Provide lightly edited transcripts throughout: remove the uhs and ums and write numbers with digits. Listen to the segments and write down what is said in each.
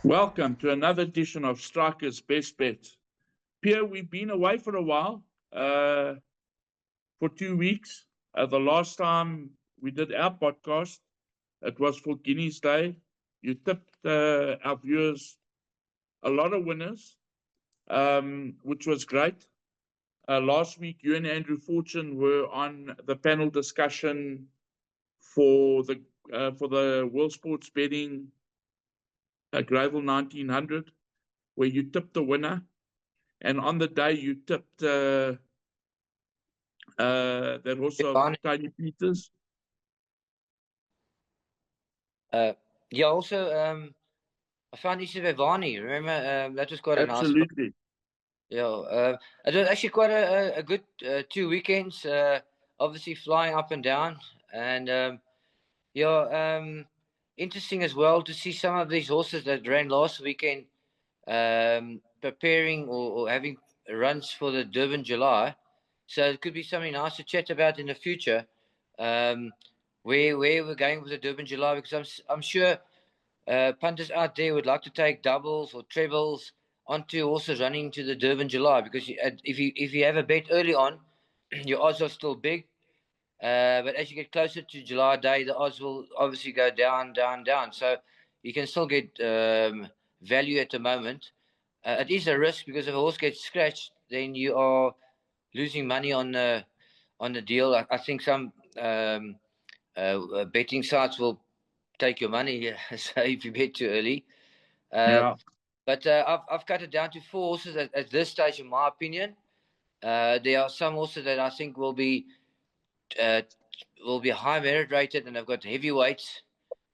Welcome to another edition of Strikers Best Bets. Pierre, we've been away for a while, for 2 weeks. The last time we did our podcast, it was for Guinea's Day. You tipped our viewers a lot of winners, which was great. Last week, you and Andrew Fortune were on the panel discussion for the World Sports Betting Gravel 1900, where you tipped the winner. And on the day you tipped that horse of Tiny Peters. Yeah, also, I found Issa Vivani. Remember, that was quite a nice one. Absolutely. Yeah, it was actually quite a good 2 weekends. Obviously flying up and down, and interesting as well to see some of these horses that ran last weekend preparing or having runs for the Durban July. So it could be something nice to chat about in the future. Where we're going with the Durban July, because I'm sure punters out there would like to take doubles or trebles onto horses running to the Durban July, because if you have a bet early on, your odds are still big. But as you get closer to July Day, the odds will obviously go down, down, down. So you can still get value at the moment. It is a risk, because if a horse gets scratched, then you are losing money on the deal. I think some betting sites will take your money, so if you bet too early. Yeah. But I've cut it down to 4 horses at this stage, in my opinion. There are some horses that I think will be high merit rated, and they've got heavyweights.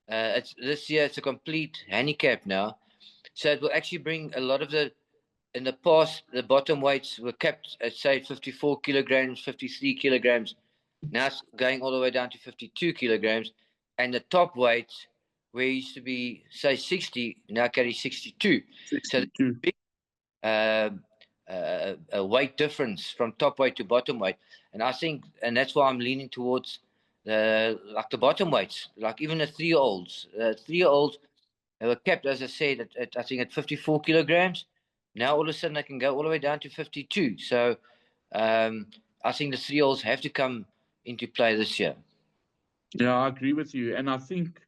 This year it's a complete handicap now, so it will actually bring a lot of the. In the past, the bottom weights were kept at, say, 54 kilograms, 53 kilograms. Now it's going all the way down to 52 kilograms, and the top weights, where it used to be, say, 60, now carry 62. 62. So there's a big a weight difference from top weight to bottom weight, and that's why I'm leaning towards the bottom weights, like even the 3-year-olds. 3-year-olds were kept, as I said, I think at 54 kilograms. Now all of a sudden they can go all the way down to 52. So I think the 3-year-olds have to come into play this year. Yeah, I agree with you, and I think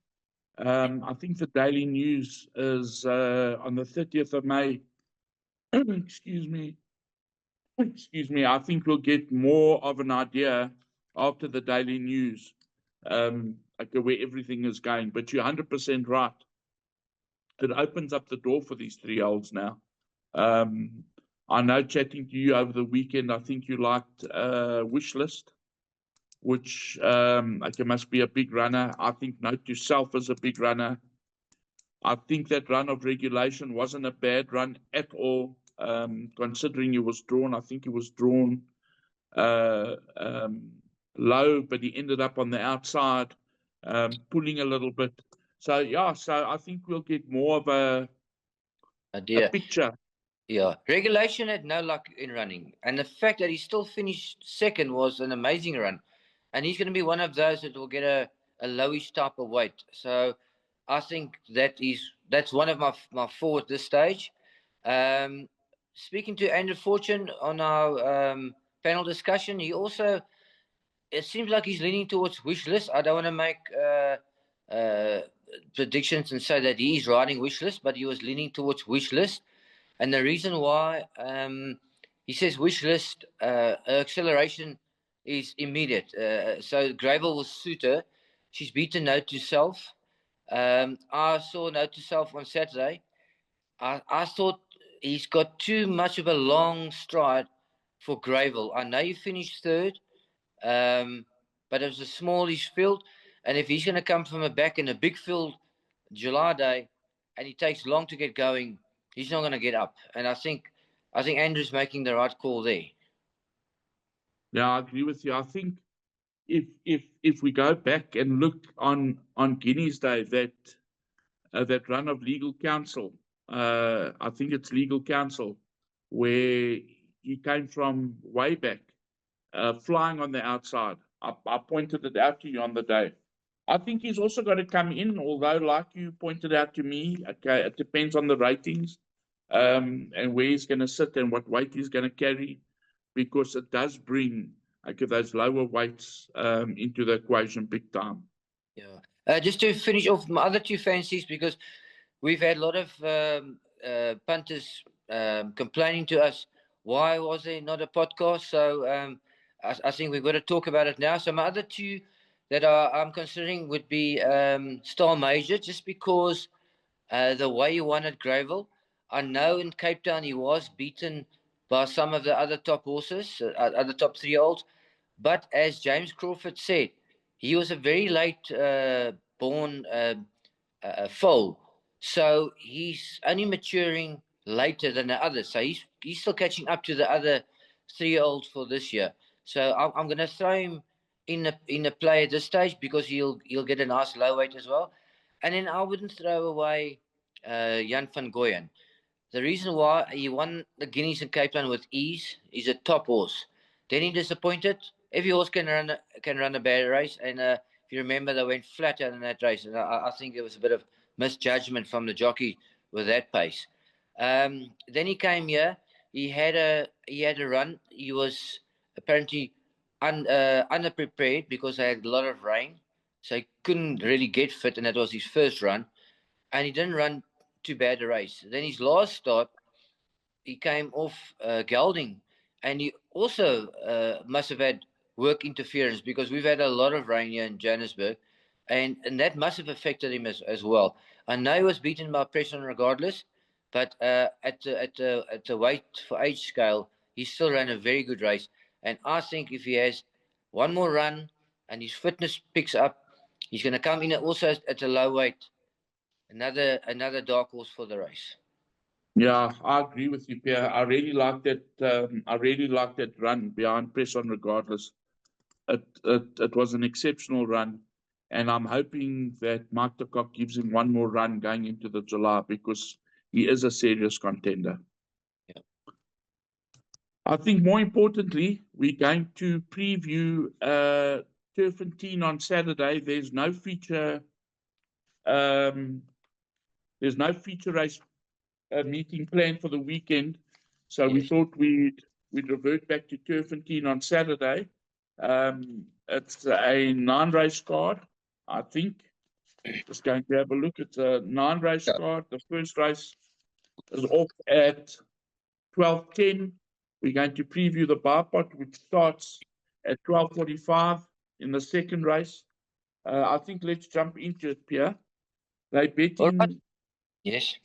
the Daily News is on the 30th of May. Excuse me. I think we'll get more of an idea after the Daily News, where everything is going. But you're 100% right. It opens up the door for these 3-year-olds now. I know, chatting to you over the weekend, I think you liked Wishlist, which must be a big runner. I think Note to Self is a big runner. I think that Run of Regulation wasn't a bad run at all, considering he was drawn. I think he was drawn low, but he ended up on the outside, pulling a little bit. So I think we'll get more of a picture. Yeah, Regulation had no luck in running, and the fact that he still finished second was an amazing run. And he's going to be one of those that will get a lowish type of weight. So I think that's one of my 4 at this stage. Speaking to Andrew Fortune on our panel discussion, it seems like he's leaning towards Wishlist. I don't want to make predictions and say that he's riding Wishlist, but he was leaning towards Wishlist. And the reason why he says Wishlist, acceleration is immediate. So Gravel will suit her. She's beaten Note to Self. I saw Note to Self on Saturday. I thought he's got too much of a long stride for Gravel. I know you finished third, but it was a smallish field. And if he's going to come from a back in a big field July Day, and he takes long to get going, he's not going to get up. And I think Andrew's making the right call there. Yeah, I agree with you. I think if we go back and look on Guinea's Day, that run of Legal Counsel, I think it's Legal Counsel, where he came from way back, flying on the outside. I pointed it out to you on the day. I think he's also got to come in, although, like you pointed out to me, okay, it depends on the ratings, and where he's going to sit and what weight he's going to carry, because it does bring, okay, those lower weights into the equation big time. Yeah. Just to finish off my other two fancies, because we've had a lot of punters complaining to us, why was there not a podcast? So I think we've got to talk about it now. So my other two that I'm considering would be Star Major, just because the way he won at Greyville. I know in Cape Town he was beaten by some of the other top horses, other top 3-year-olds. But as James Crawford said, he was a very late born foal. So he's only maturing later than the others. So he's still catching up to the other 3-year-olds for this year. So I'm going to throw him in a play at this stage, because he'll get a nice low weight as well. And then I wouldn't throw away Jan van Goyen. The reason why he won the Guineas in Cape Town with ease, he's a top horse. Then he disappointed. Every horse can run a bad race, and if you remember, they went flat out in that race, and I think there was a bit of misjudgment from the jockey with that pace. Then he came here. He had a run. He was apparently underprepared because they had a lot of rain, so he couldn't really get fit, and that was his first run, and he didn't run too bad a race. Then his last start, he came off gelding, and he also must have had work interference, because we've had a lot of rain here in Johannesburg, and that must have affected him as well. I know he was beaten by Preston regardless, but at the weight for age scale, he still ran a very good race. And I think if he has one more run and his fitness picks up, he's going to come in also at a low weight. Another dark horse for the race. Yeah, I agree with you, Pierre. I really like that. I really like that run behind Press On Regardless. It was an exceptional run, and I'm hoping that Mike de Kock gives him one more run going into the July, because he is a serious contender. Yeah. I think more importantly, we're going to preview Turffontein on Saturday. There's no feature. There's no feature race meeting planned for the weekend, so Yes. we thought we'd revert back to Turffontein on Saturday. It's a 9-race card, I think. Just going to have a look. It's a 9-race card. The first race is off at 12:10. We're going to preview the bar pot, which starts at 12:45 in the second race. I think let's jump into it, Pierre. They're betting. Right. Yes.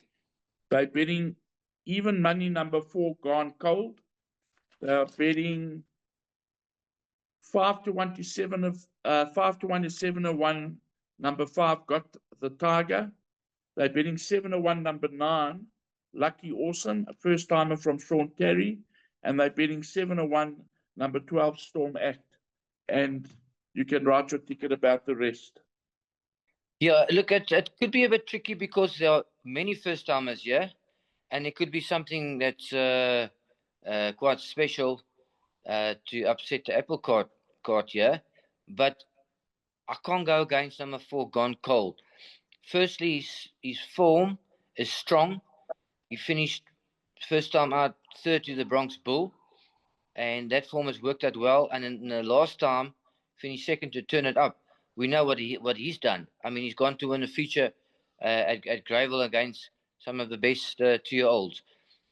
They're betting even money number 4 Gone Cold. They're betting 5-1 to 7 of 5-1 to 7-1. Number 5 Got the Tiger. They're betting 7-1 number 9 Lucky Awesome, a first timer from Sean Terry, and they're betting 7-1 number 12 Storm Act. And you can write your ticket about the rest. Yeah, look, it could be a bit tricky because there are many first timers here, and it could be something that's quite special to upset the apple cart here. But I can't go against number 4 Gone Cold. Firstly, his form is strong. He finished first time out third to the Bronx Bull, and that form has worked out well. And in the last time, finished second to Turn It Up. We know what he's done. I mean, he's gone to win a feature at Greyville against some of the best 2-year-olds.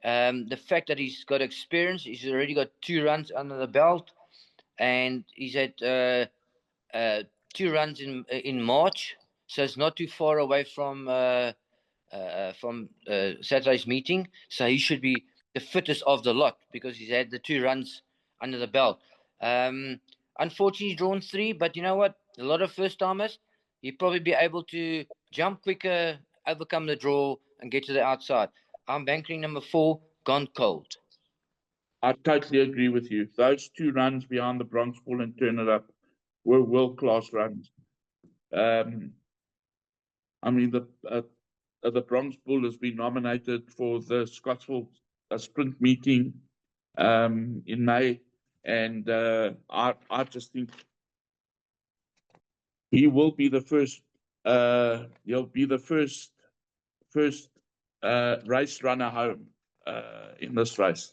The fact that he's got experience, he's already got 2 runs under the belt, and he's had 2 runs in March, so it's not too far away from Saturday's meeting. So he should be the fittest of the lot because he's had the 2 runs under the belt. Unfortunately, he's drawn 3, but you know what? A lot of first timers, he'll probably be able to jump quicker, overcome the draw, and get to the outside. I'm banking number 4, Gone Cold. I totally agree with you. Those 2 runs behind the Bronx Bull and Turn It Up were world-class runs. I mean, the Bronx Bull has been nominated for the Scottsville sprint meeting in May, and I just think He will be the first. He'll be the first race runner home in this race.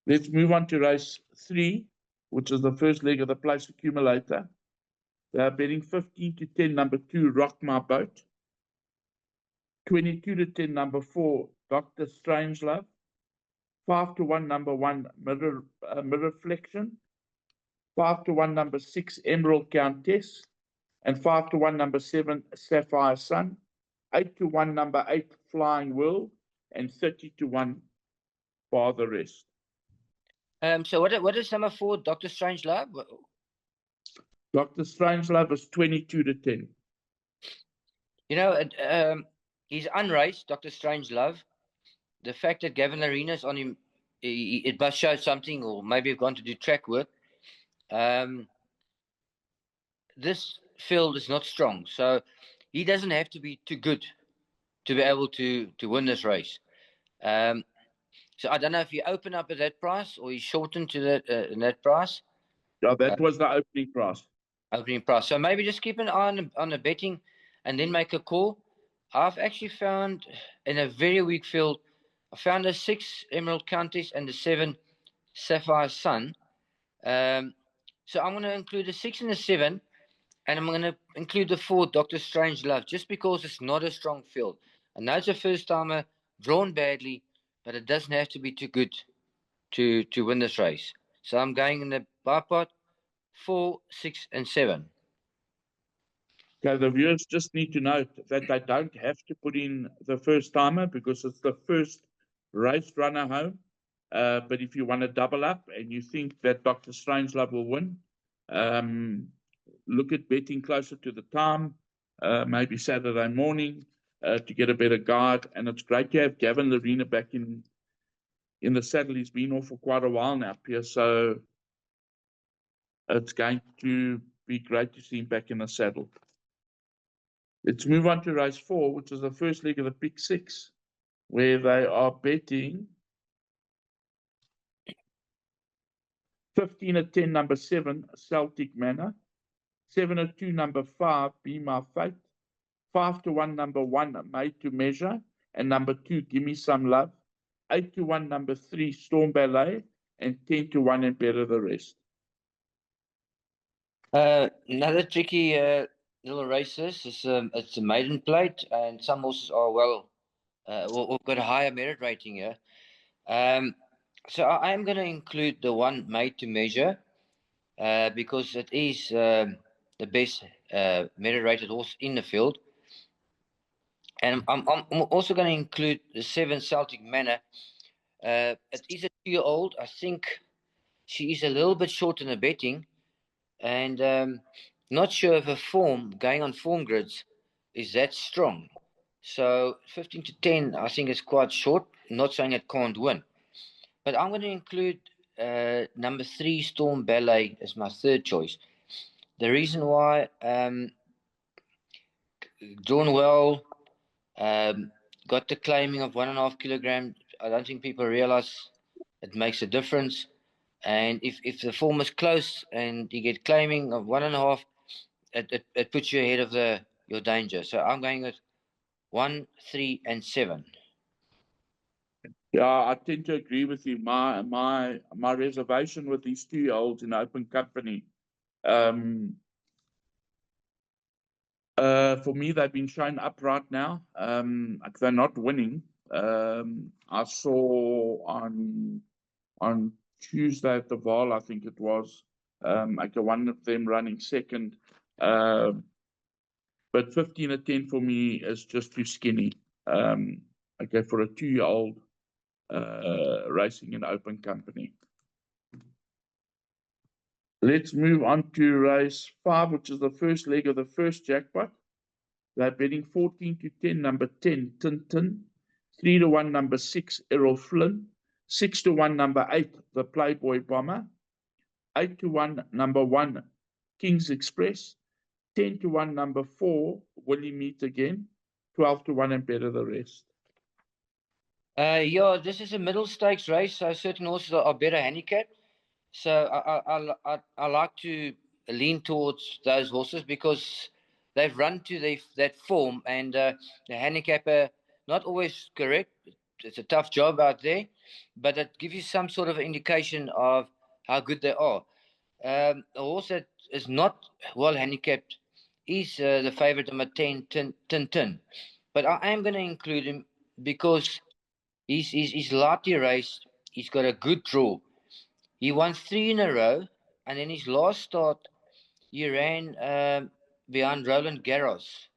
Let's move on to race 3, which is the first leg of the place accumulator. They're betting 15 to 10, number 2, Rock My Boat. 22 to 10, number 4, Dr. Strangelove. 5 to 1, number 1, Mirror Reflection. 5 to 1, number 6, Emerald Countess. And 5 to 1, number 7, Sapphire Sun. 8 to 1, number 8, Flying World. And 30 to 1 for the rest. So what is number 4, Dr. Strangelove? Dr. Strangelove is 22 to 10. You know, he's unraced, Dr. Strangelove. The fact that Gavin Arena's on him, it must show something, or maybe he's gone to do track work. This field is not strong, so he doesn't have to be too good to be able to win this race. So I don't know if you open up at that price or you shorten to that in that price. Yeah, that was the opening price. Opening price. So maybe just keep an eye on the betting and then make a call. I've actually found in a very weak field, I found the 6 Emerald Countess and the 7 Sapphire Sun. So I'm going to include the 6 and the 7, and I'm going to include the 4 Dr. Strangelove, just because it's not a strong field. I know it's a first timer, drawn badly, but it doesn't have to be too good to win this race. So I'm going in the bipod 4, 6, and 7. Okay, the viewers just need to note that they don't have to put in the first timer because it's the first race runner home. But if you want to double up and you think that Dr. Strangelove will win, look at betting closer to the time, maybe Saturday morning, to get a better guide. And it's great to have Gavin Arena back in the saddle. He's been off for quite a while now, Piere, so it's going to be great to see him back in the saddle. Let's move on to race 4, which is the first leg of the Pick 6, where they are betting 15 at 10, number 7, Celtic Manor. 7 at 2, number 5, Be My Fate. 5 to 1, number 1, Made to Measure. And number 2, Give Me Some Love. 8 to 1, number 3, Storm Ballet. And 10 to 1, and Better the Rest. Another tricky little races. It's a maiden plate, and some horses are we've got a higher merit rating here. So I am going to include the 1 Made to Measure, because it is the best merit rated horse in the field. And I'm also going to include the 7 Celtic Manor. It is a 2-year-old. I think she is a little bit short in the betting, and not sure if her form, going on form grids, is that strong. So 15 to 10, I think is quite short. Not saying it can't win. But I'm going to include number 3, Storm Ballet, as my third choice. The reason why, drawn well, got the claiming of 1.5 kilograms. I don't think people realize it makes a difference. And if the form is close and you get claiming of 1.5, it puts you ahead of your danger. So I'm going with 1, 3, and 7. Yeah, I tend to agree with you. My reservation with these 2-year-olds in open company, for me, they've been shown up right now. They're not winning. I saw on Tuesday at the Vaal, I think it was, one of them running second. But 15 at 10 for me is just too skinny. For a 2-year-old racing in open company. Let's move on to race 5, which is the first leg of the first jackpot. They're betting 14 to 10, number 10, Tintin. 3 to 1, number 6, Errol Flynn. 6 to 1, number 8, the Playboy Bomber. 8 to 1, number 1, King's Express. 10 to 1, number 4, Will He Meet Again. 12 to 1, and Better the Rest. Yeah, this is a middle stakes race, so certain horses are better handicapped. So I like to lean towards those horses because they've run to that form, and the handicapper, not always correct. It's a tough job out there, but it gives you some sort of indication of how good they are. A horse that is not well handicapped is the favourite number 10, Tin. But I am going to include him because he's lightly raced. He's got a good draw. He won 3 in a row, and in his last start, he ran behind Roland Garros,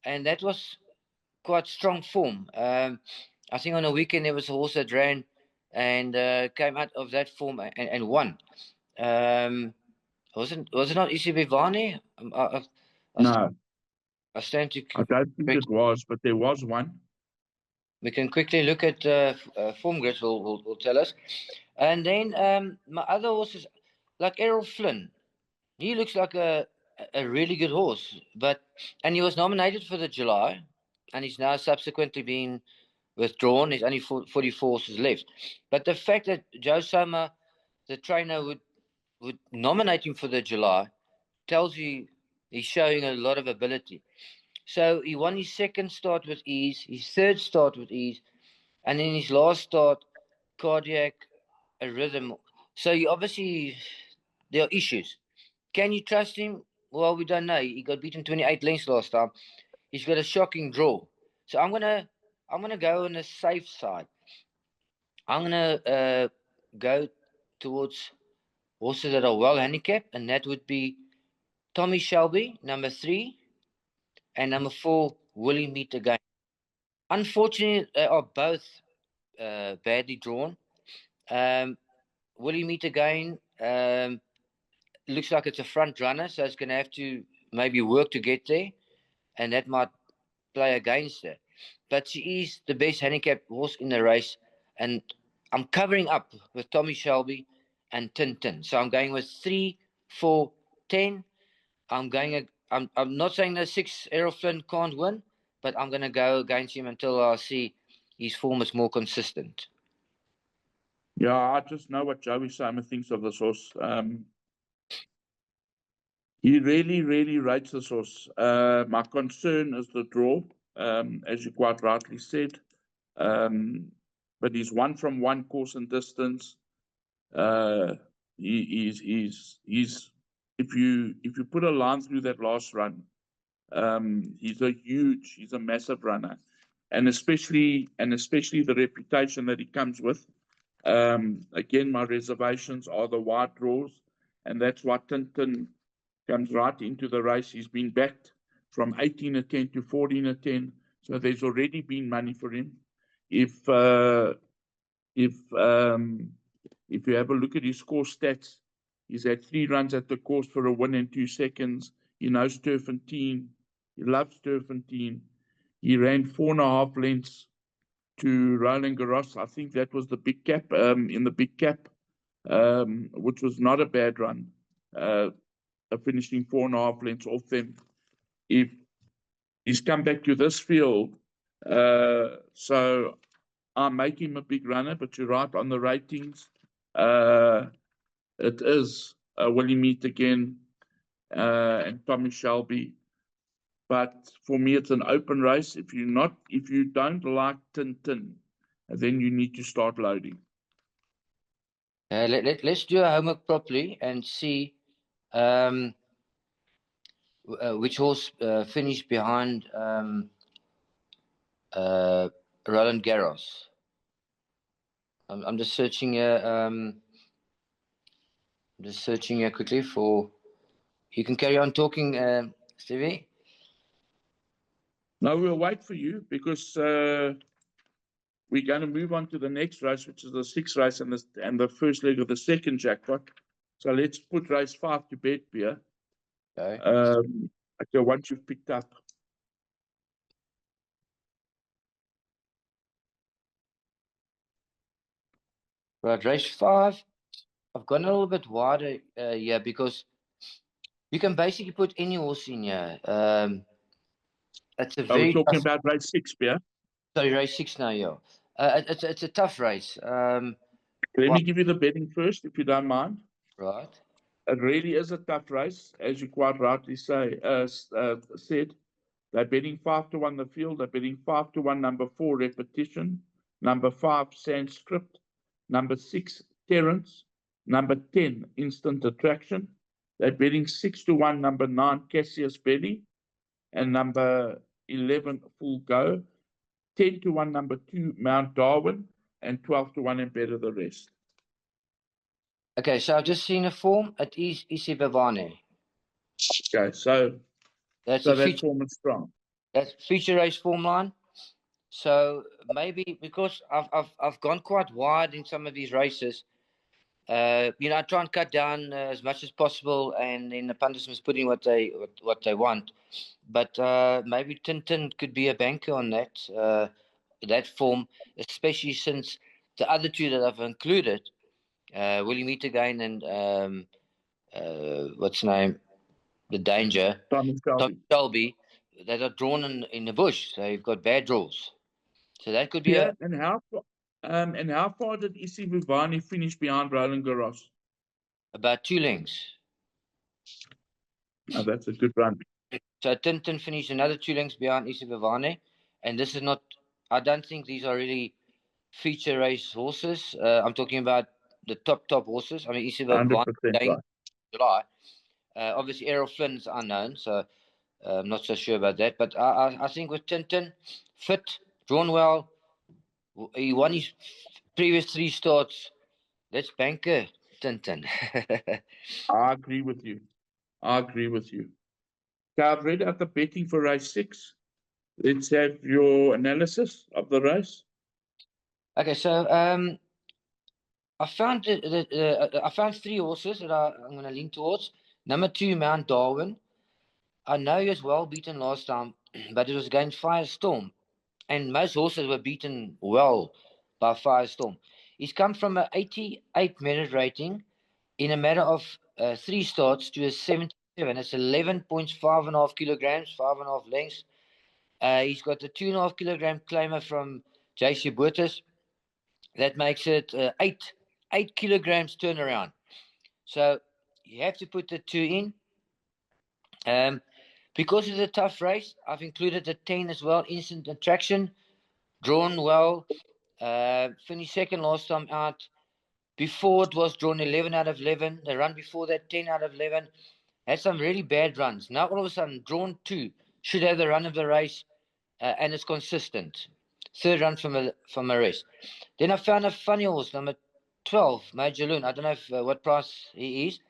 and that was quite strong form. I think on the weekend there was a horse that ran and came out of that form and won. Was it not Isi Vivani? No, I stand to. I don't think it was, but there was one. We can quickly look at form grids. Will tell us. And then my other horses, like Errol Flynn, he looks like a really good horse. And he was nominated for the July, and he's now subsequently been withdrawn. There's only 44 horses left. But the fact that Joe Soma, the trainer, would nominate him for the July tells you he's showing a lot of ability. So he won his second start with ease, his third start with ease, and in his last start, cardiac rhythm. So he obviously, there are issues. Can you trust him? Well, we don't know. He got beaten 28 lengths last time. He's got a shocking draw. So I'm gonna go on the safe side. I'm gonna go towards horses that are well handicapped, and that would be Tommy Shelby, number 3, and number 4, Willie Meet Again. Unfortunately, they are both badly drawn. Willie Meet Again looks like it's a front runner, so it's going to have to maybe work to get there, and that might play against her. But she is the best handicapped horse in the race, and I'm covering up with Tommy Shelby and Tin. So I'm going with 3, 4, 10. I'm not saying that 6 Errol Flynn can't win, but I'm going to go against him until I see his form is more consistent. Yeah, I just know what Joey Simon thinks of this horse. He really, really rates this horse. My concern is the draw, as you quite rightly said. But he's won from one course and distance. He's if you put a line through that last run, he's a massive runner, and especially the reputation that he comes with. Again, my reservations are the wide draws, and that's why Tintin comes right into the race. He's been backed from 18-10 to 14-10, so there's already been money for him. If you have a look at his score stats, he's had 3 runs at the course for a win in 2 seconds. He knows Turffontein. He loves Turffontein. He ran 4.5 lengths to Roland Garros. I think that was the big cap, in the big cap, which was not a bad run, finishing 4.5 lengths off them. If he's come back to this field, so I make him a big runner, but you're right on the ratings. It is Willie Meet Again and Tommy Shelby. But for me, it's an open race. If you don't like Tintin, then you need to start loading. Let's do our homework properly and see which horse finished behind Roland Garros. I'm just searching here. Quickly for. You can carry on talking, Stevie. No, we'll wait for you because we're going to move on to the next race, which is the 6th race and the first leg of the second jackpot. So let's put race 5 to bed, Piere. Okay. Okay, once you've picked up. Right, race 5. I've gone a little bit wider here because you can basically put any horse in here. It's a very. We're talking about race 6, Piere. Sorry, race 6 now, yeah. It's a tough race. Let me give you the betting first, if you don't mind. Right. It really is a tough race, as you quite rightly said. They're betting 5-1 the field. They're betting 5-1 number 4 Repetition, number 5 Sanskrit, number 6 Terrence, number 10 Instant Attraction. They're betting 6-1 number 9 Cassius Belly, and number 11 Full Go. 10-1 number 2 Mount Darwin, and 12-1 and better the rest. Okay, so I've just seen a form at Isibavane. Okay, so That's so a that feature. form is strong. That's feature race form line. So maybe because I've gone quite wide in some of these races, I try and cut down as much as possible, and then the punters must put in what they want. But maybe Tintin could be a banker on that form, especially since the other two that I've included, Willie Meet Again and what's the name, the Danger, Thomas Tom Shelby. Shelby, that are drawn in the bush. So you've got bad draws. So that could be Yeah, and how far did Isibavane finish behind Roland Garros? about 2 lengths. Oh, that's a good run. So Tintin finished another 2 lengths behind Isibavane, and this is not. I don't think these are really feature race horses. I'm talking about the top horses. I mean, Isibavane 100% going right. July. Obviously, Errol Flynn's unknown, so I'm not so sure about that. But I think with Tintin, fit, drawn well, he won his previous 3 starts. Let's banker Tintin. I agree with you. Okay, I've read out the betting for race 6. Let's have your analysis of the race. Okay, so I found I found 3 horses that I'm going to lean towards. Number 2, Mount Darwin. I know he was well beaten last time, but it was against Firestorm, and most horses were beaten well by Firestorm. He's come from an 88-minute rating in a matter of 3 starts to a 77. It's 11.5 kilograms, 5.5 lengths. He's got the 2.5 kilogram claimer from JC Boertes. That makes it 8 kilograms turnaround. So you have to put the 2 in. Because it's a tough race, I've included the 10 as well. Instant Attraction, drawn well. Finished second last time out. Before it was drawn 11 out of 11. The run before that, 10 out of 11. Had some really bad runs. Now all of a sudden, drawn 2. Should have the run of the race, and it's consistent. 3rd run from a race. Then I found a funny horse, number 12, Major Loon. I don't know what price he is.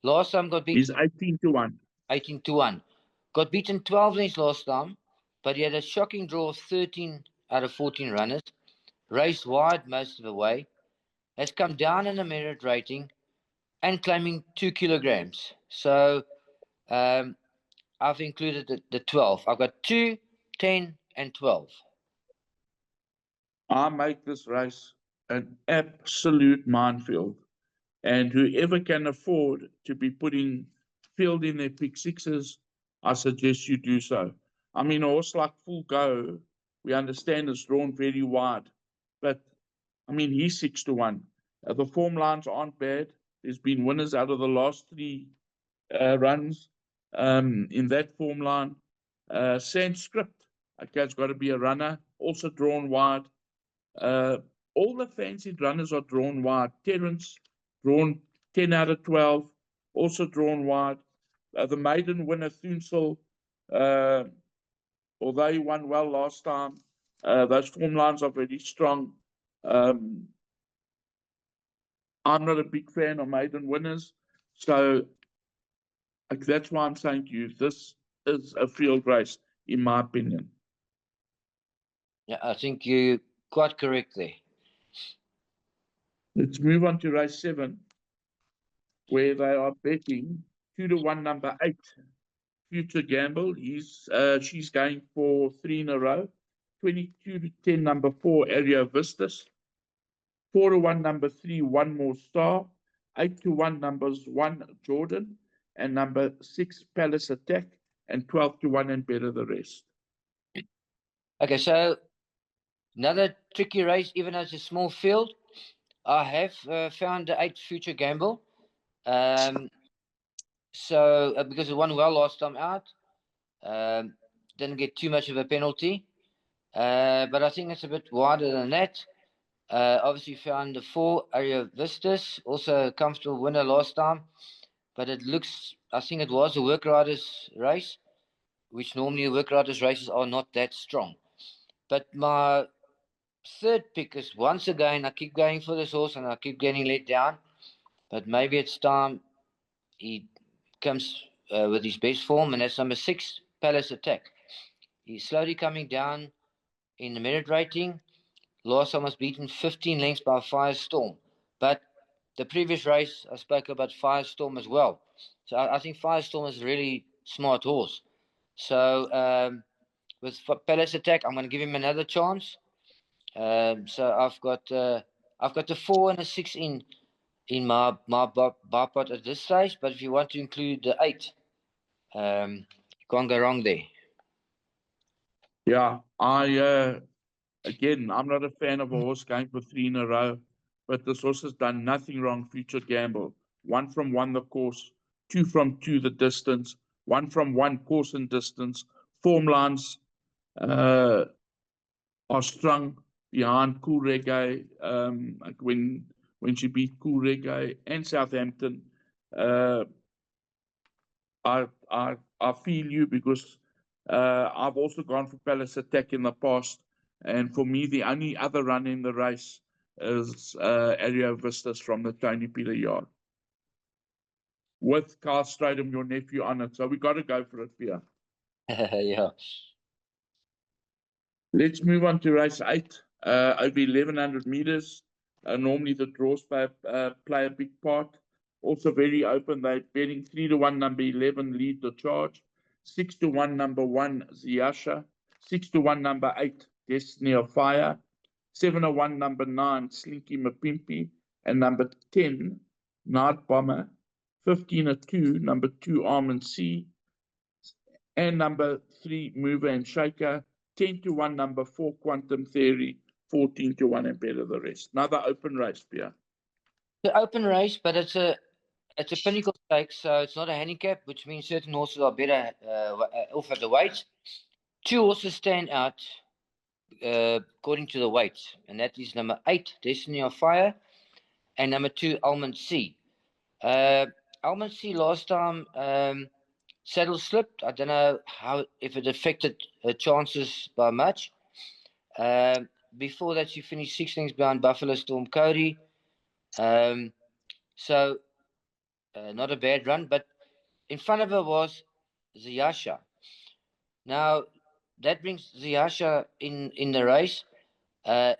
Last time got beaten. He's 18-1. 18-1. Got beaten 12 lengths last time, but he had a shocking draw of 13 out of 14 runners. Raced wide most of the way. Has come down in the merit rating and claiming 2 kilograms. So I've included the 12. I've got 2, 10, and 12. I make this race an absolute minefield. And whoever can afford to be putting field in their pick sixes, I suggest you do so. I mean, a horse like Full Go, we understand is drawn very wide. But, I mean, he's 6-1. The form lines aren't bad. There's been winners out of the last 3 runs in that form line. Sanskrit, okay, it's got to be a runner, also drawn wide. All the fancied runners are drawn wide. Terrence, drawn 10 out of 12, also drawn wide. The maiden winner, Thunsel, although he won well last time, those form lines are very strong. I'm not a big fan of maiden winners, so that's why I'm saying to you, this is a field race, in my opinion. Yeah, I think you're quite correct there. Let's move on to race 7, where they are betting 2-1 number 8. Future Gamble. She's going for 3 in a row. 22-10 number 4 Area Vistas. 4-1 number 3 One More Star. 8-1 numbers 1 Jordan, and number 6 Palace Attack, and 12-1 and better the rest. Okay, so another tricky race, even though it's a small field. I have found the 8 Future Gamble. So because it won well last time out, didn't get too much of a penalty. But I think it's a bit wider than that. Obviously found the 4 Area Vistas, also a comfortable winner last time. But it looks, I think it was a work riders race, which normally work riders races are not that strong. But my third pick is, once again, I keep going for this horse and I keep getting let down. But maybe it's time he comes with his best form, and that's number 6, Palace Attack. He's slowly coming down in the merit rating. Last time was beaten 15 lengths by Firestorm. But the previous race, I spoke about Firestorm as well. So I think Firestorm is a really smart horse. So with Palace Attack, I'm going to give him another chance. So I've got the 4 and a 6 in my bar pot at this stage. But if you want to include the 8, you can't go wrong there. Yeah, again, I'm not a fan of a horse going for 3 in a row, but this horse has done nothing wrong. Future Gamble, 1 from 1 the course, 2 from 2 the distance, 1 from 1 course and distance. Form lines are strung behind Cool Reggae. Like when she beat Cool Reggae and Southampton, I feel you, because I've also gone for Palace Attack in the past, and for me the only other run in the race is Area Vistas from the Tony Peter yard, with Carl Strydom, your nephew, on it. So we got to go for it, Pierre. Yeah. Let's move on to race 8, over 1100 meters. Normally the draws play a big part. Also very open. They're betting 3-1 number 11 Lead the Charge, 6-1 number 1 Ziasha, 6-1 number 8 Destiny of Fire, 7-1 number 9 Slinky Mapimpi, and number 10 Night Bomber, 15-2 number 2 Almond Sea, and number 3 Mover and Shaker, 10-1 number 4 Quantum Theory, 14-1 and better the rest. Another open race, Pierre. The open race, but it's a pinnacle stakes, so it's not a handicap, which means certain horses are better off at the weights. 2 horses stand out according to the weights, and that is number 8 Destiny of Fire and number 2 Almond Sea. Almond Sea last time saddle slipped. I don't know if it affected her chances by much. Before that, she finished 6 lengths behind Buffalo Storm Cody. So not a bad run, but in front of her was Ziasha. Now that brings Ziasha in the race, but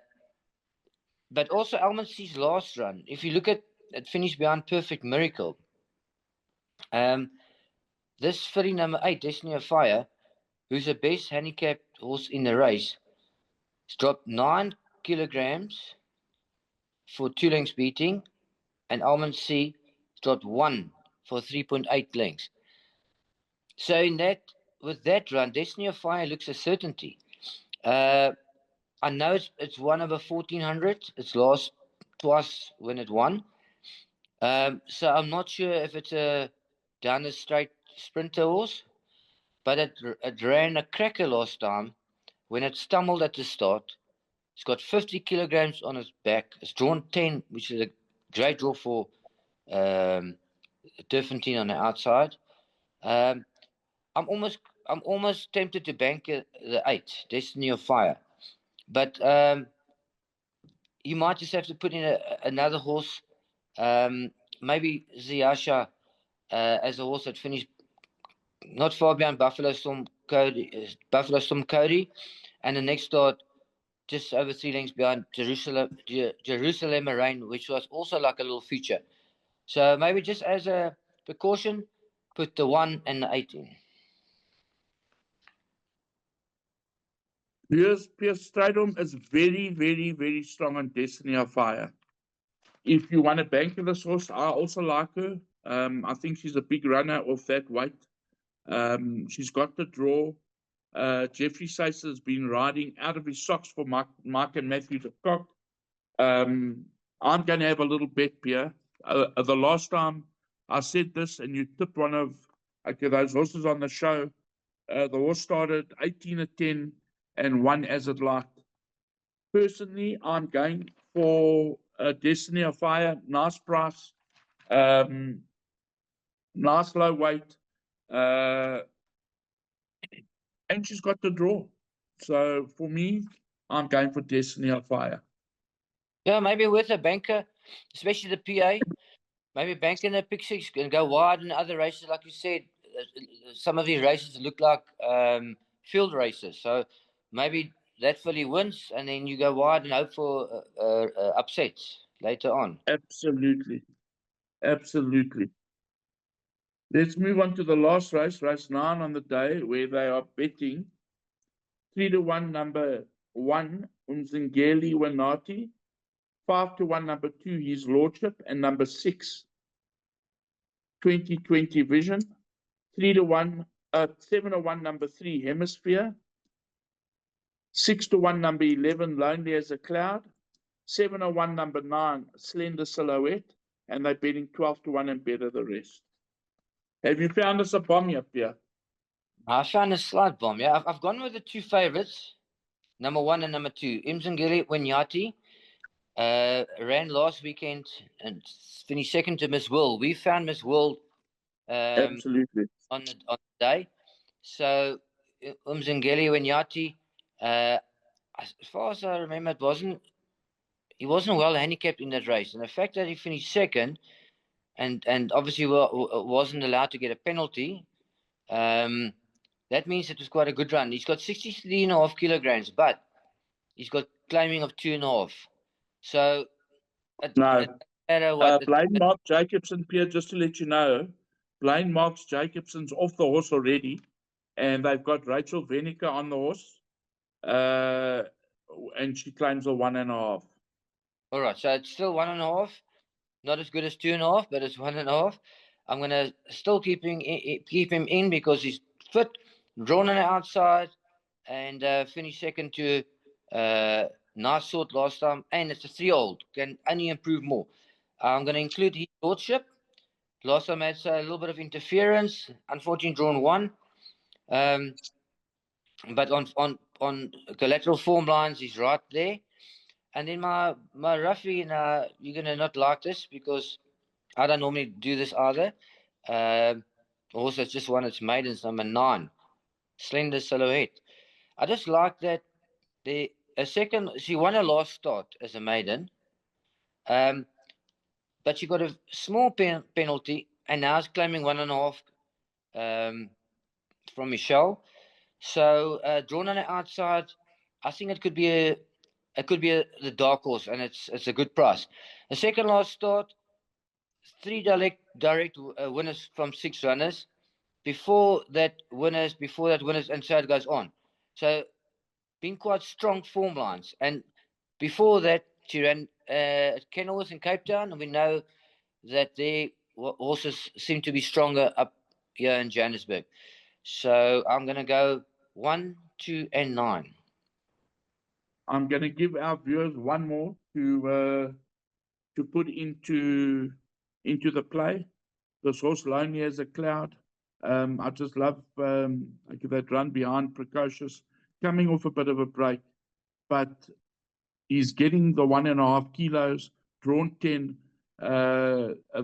also Almond Sea's last run. If you look at it, finished behind Perfect Miracle. This filly number 8 Destiny of Fire, who's the best handicapped horse in the race, has dropped 9 kilograms for 2 lengths beating, and Almond Sea dropped 1 for 3.8 lengths. So with that run, Destiny of Fire looks a certainty. I know it's won over 1400. It's lost twice when it won. So I'm not sure if it's a down the straight sprinter horse, but it ran a cracker last time when it stumbled at the start. It's got 50 kilograms on its back. It's drawn 10, which is a great draw for Turffontein on the outside. I'm almost tempted to bank the 8 Destiny of Fire, but you might just have to put in another horse, maybe Ziasha, as a horse that finished not far behind Buffalo Storm Cody, and the next start just over 3 lengths behind Jerusalem Marine, which was also like a little feature. So maybe just as a precaution, put the 1 and the 8 in. Piere Strydom is very, very, very strong on Destiny of Fire. If you want to bank this horse, I also like her. I think she's a big runner off that weight. She's got the draw. Jeffrey Sacer has been riding out of his socks for Mark and Matthew de Kock. I'm going to have a little bet, Pierre. The last time I said this, and you tipped one of those horses on the show. The horse started 18 at 10 and won as it liked. Personally, I'm going for Destiny of Fire. Nice price, nice low weight, and she's got the draw. So for me, I'm going for Destiny of Fire. Yeah, maybe with a banker, especially the PA, maybe bank in the pick six and go wide in other races, like you said. Some of these races look like field races, so maybe that filly wins, and then you go wide and hope for upsets later on. Absolutely, absolutely. Let's move on to the last race, race 9 on the day, where they are betting 3-1 number 1, Umzingeli Wanati, 5-1 number 2, His Lordship, and number 6, 2020 Vision, 7-1 number 3, Hemisphere, 6-1 number 11, Lonely as a Cloud, 7-1 number 9, Slender Silhouette, and they're betting 12-1 and better the rest. Have you found us a bomb yet, Pierre? I found a slight bomb. Yeah, I've gone with the two favorites, number 1 and number 2. Imzingeli Wenyati ran last weekend and finished second to Miss World. We found Miss World Absolutely. on the day. So Umzingeli Wenyati, as far as I remember, he wasn't well handicapped in that race, and the fact that he finished second and obviously wasn't allowed to get a penalty, that means it was quite a good run. He's got 63.5 kilograms, but he's got claiming of 2.5. So it doesn't matter what. Blaine Mark Jacobson, Pierre, just to let you know, Blaine Marks Jacobson's off the horse already, and they've got Rachel Venica on the horse, and she claims a 1.5. All right, so it's still 1.5. Not as good as 2.5, but it's 1.5. I'm gonna still keep him in because he's fit, drawn on the outside, and finished second to Nice Sort last time, and it's a 3-year-old, can only improve more. I'm gonna include His Lordship. Last time I had a little bit of interference, unfortunately drawn 1. But on collateral form lines, he's right there. And then my roughie, you're gonna not like this because I don't normally do this either. Also, it's just one its maidens, number 9, Slender Silhouette. I just like that she won her last start as a maiden, but she got a small penalty, and now is claiming 1.5 from Michelle. So drawn on the outside, I think it could be the dark horse, and it's a good price. The second last start, 3 direct winners from 6 runners. Before that winners, and so it goes on. So been quite strong form lines, and before that she ran at Kenilworth in Cape Town, and we know that their horses seem to be stronger up here in Johannesburg. So I'm going to go 1, 2, and 9. I'm going to give our viewers one more to put into the play. This horse, Lonely as a Cloud. I just love that run behind Precocious, coming off a bit of a break, but he's getting the 1.5 kilos, drawn 10.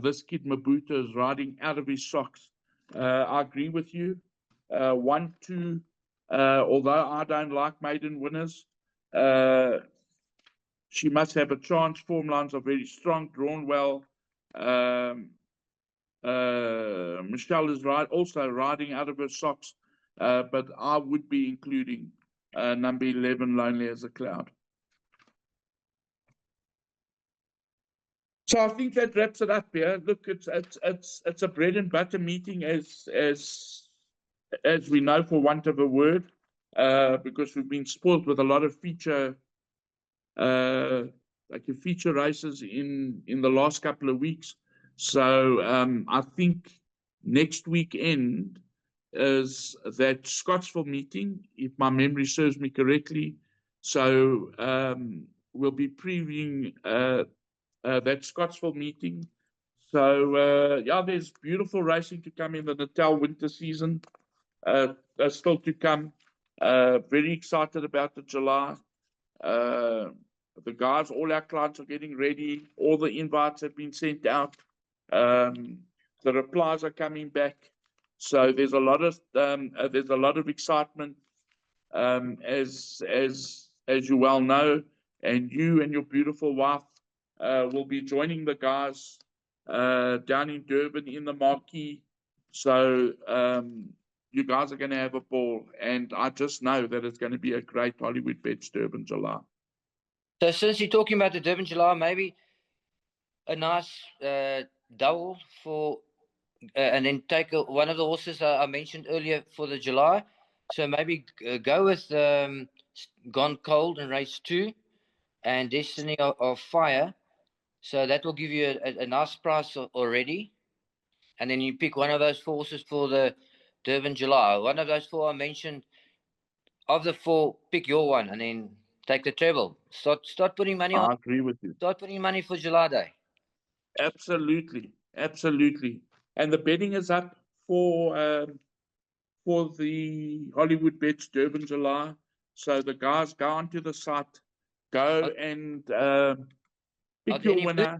This kid Mabuta is riding out of his socks. I agree with you. 1, 2. Although I don't like maiden winners, she must have a chance. Form lines are very strong, drawn well. Michelle is also riding out of her socks, but I would be including number 11, Lonely as a Cloud. So I think that wraps it up here. Look, it's a bread and butter meeting as we know, for want of a word, because we've been spoiled with a lot of feature races in the last couple of weeks. So I think next weekend is that Scottsville meeting, if my memory serves me correctly. So we'll be previewing that Scottsville meeting. So, yeah, there's beautiful racing to come in the Natal winter season. Still to come. Very excited about the July. The guys, all our clients are getting ready. All the invites have been sent out. The replies are coming back. So there's a lot of excitement, as you well know, and you and your beautiful wife will be joining the guys down in Durban in the marquee. So you guys are going to have a ball, and I just know that it's going to be a great Hollywood Bets Durban July. So since you're talking about the Durban July, maybe a nice double for, and then take one of the horses I mentioned earlier for the July. So maybe go with Gone Cold in race 2 and Destiny of Fire. So that will give you a nice price already. And then you pick one of those 4 horses for the Durban July. One of those 4 I mentioned, of the 4, pick your one and then take the treble. Start putting money on. I agree with you. Start putting money for July Day. Absolutely. And the betting is up for the Hollywood Bets Durban July. So the guys go onto the site, go and pick your winner.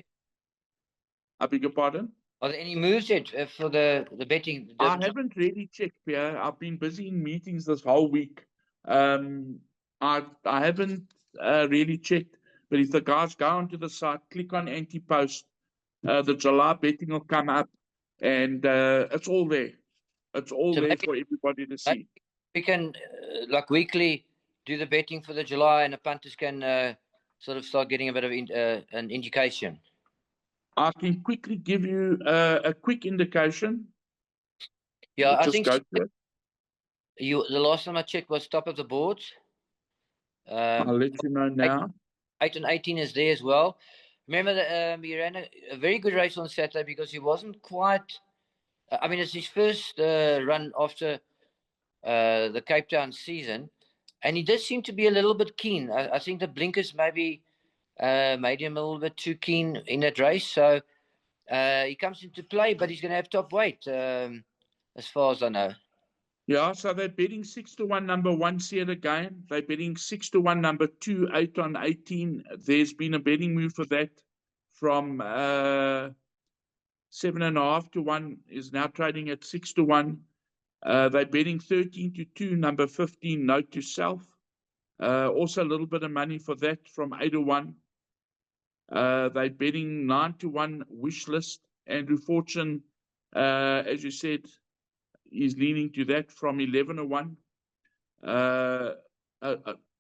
I beg your pardon? Are there any moves yet for the betting? I haven't really checked, Pierre. I've been busy in meetings this whole week. I haven't really checked. But if the guys go onto the site, click on anti-post, the July betting will come up, and it's all there. It's all there for everybody to see. We can, like weekly, do the betting for the July, and the punters can sort of start getting a bit of an indication. I can quickly give you a quick indication. Yeah, I think go to it. The last time I checked was top of the boards. I'll let you know now. 8 and 18 is there as well. Remember that he ran a very good race on Saturday because he wasn't quite. I mean, it's his first run after the Cape Town season, and he does seem to be a little bit keen. I think the blinkers maybe made him a little bit too keen in that race. So he comes into play, but he's going to have top weight, as far as I know. Yeah, so they're betting 6-1 number 1, see it again. They're betting 6-1 number 2, 8 on 18. There's been a betting move for that from 7.5 to 1 is now trading at 6-1. They're betting 13-2 number 15, note to self. Also a little bit of money for that from 8-1. They're betting 9-1 wish list. Andrew Fortune, as you said, is leaning to that from 11-1. I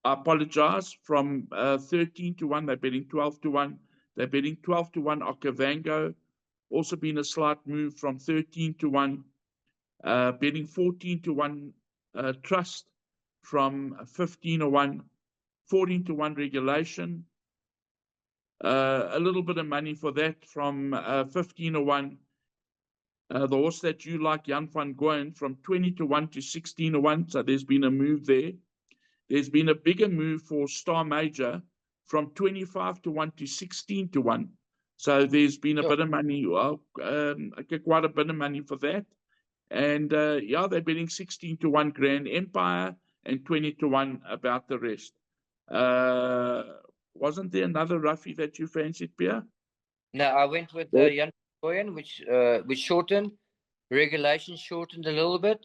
apologize, from 13-1. They're betting 12-1. They're betting 12-1 Okavango. Also been a slight move from 13-1. Betting 14-1 Trust from 15-1. 14-1 Regulation. A little bit of money for that from 15-1. The horse that you like, Jan van Goyen, from 20-1 to 16-1. So there's been a move there. There's been a bigger move for Star Major from 25-1 to 16-1. So there's been a bit of money, quite a bit of money for that. And yeah, they're betting 16-1 Grand Empire and 20-1 about the rest. Wasn't there another roughie that you fancied, Pierre? No, I went with Jan Goyen, which shortened. Regulation shortened a little bit.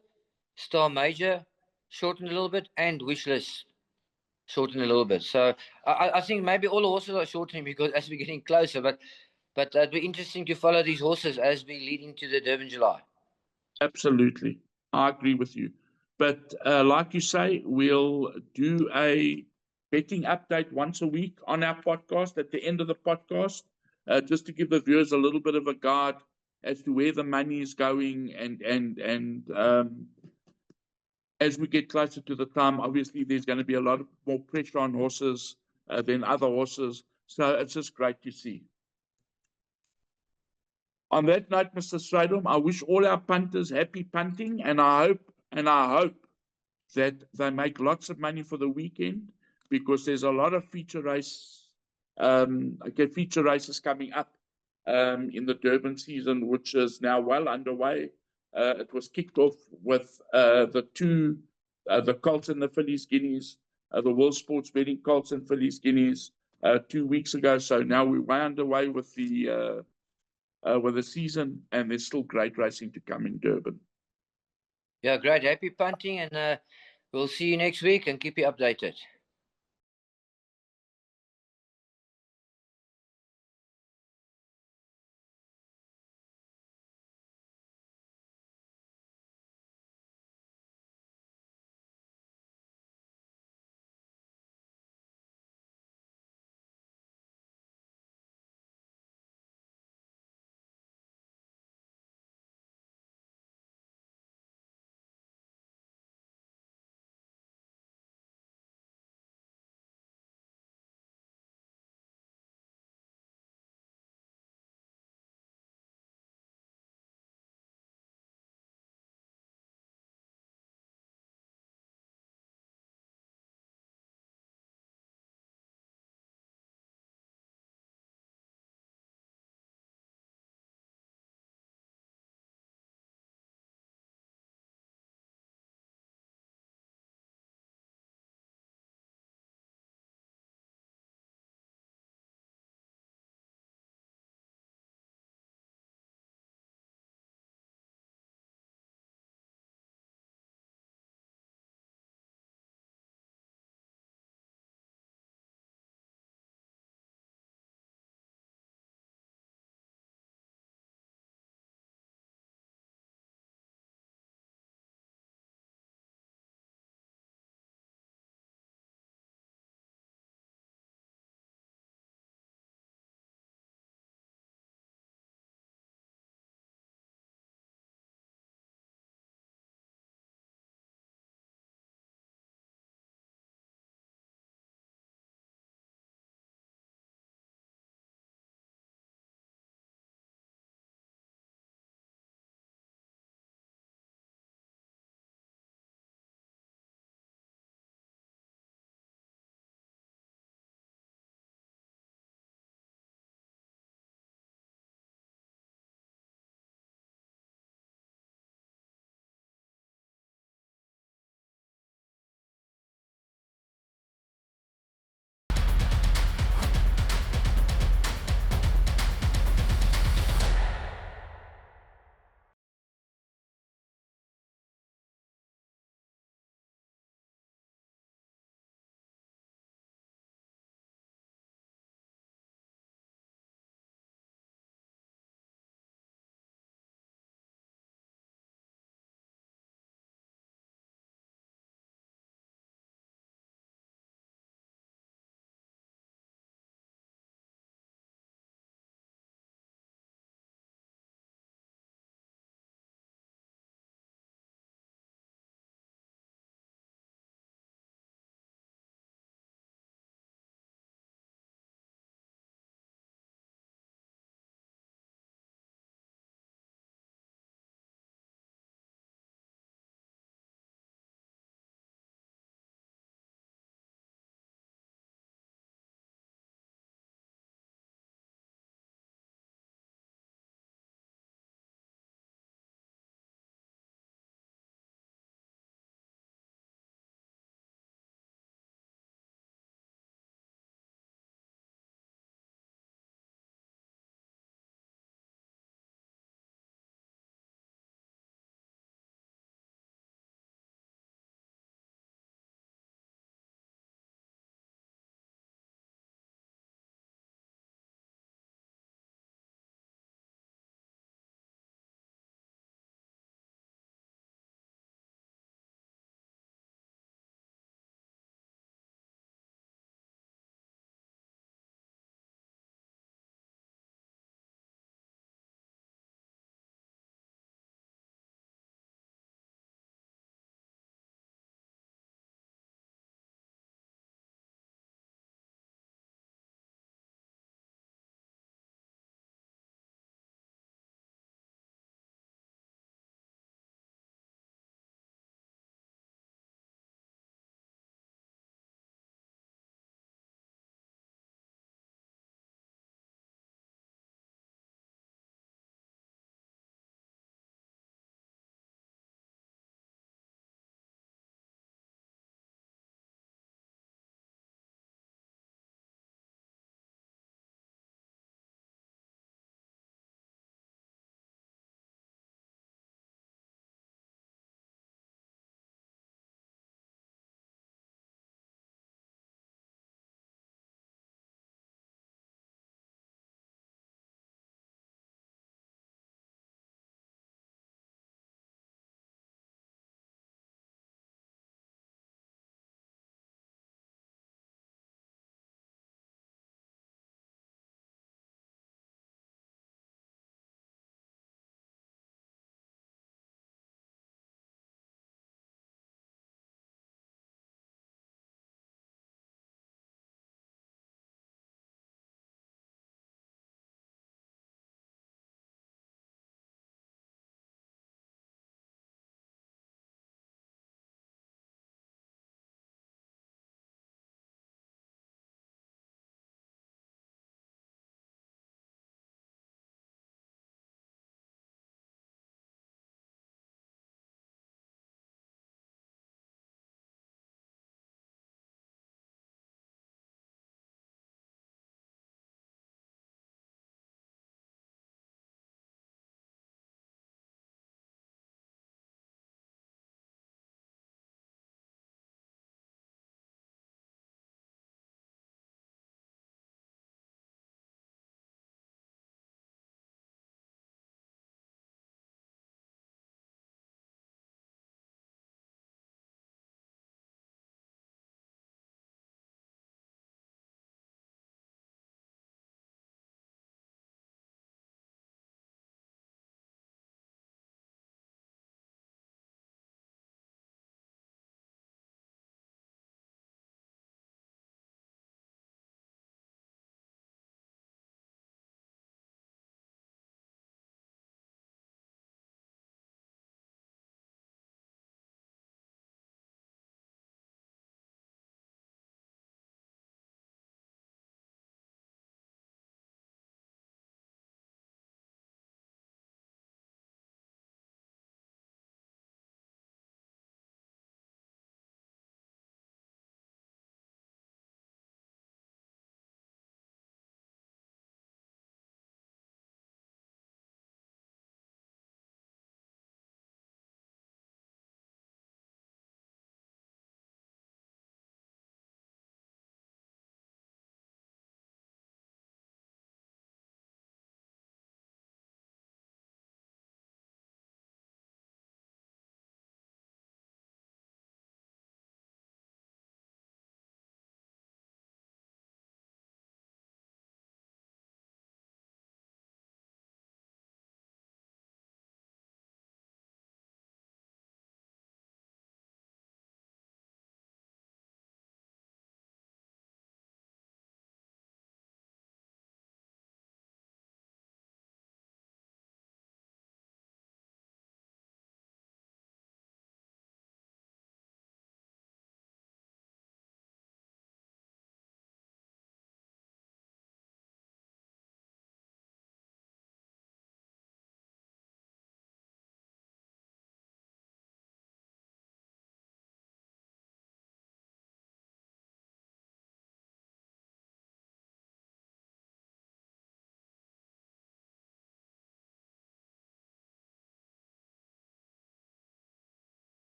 Star Major shortened a little bit, and Wishlist shortened a little bit. So I think maybe all the horses are shortening because as we're getting closer. But it'd be interesting to follow these horses as we lead into the Durban July. Absolutely, I agree with you. But like you say, we'll do a betting update once a week on our podcast at the end of the podcast, just to give the viewers a little bit of a guide as to where the money is going, and as we get closer to the time, obviously there's going to be a lot more pressure on horses than other horses. So it's just great to see. On that note, Mr. Strydom, I wish all our punters happy punting, and I hope that they make lots of money for the weekend, because there's a lot of feature races coming up in the Durban season, which is now well underway. It was kicked off with the Colts and the Phillies Guineas, the World Sports Betting Colts and Phillies Guineas 2 weeks ago. So now we're way underway with the season, and there's still great racing to come in Durban. Yeah, great. Happy punting, and we'll see you next week and keep you updated.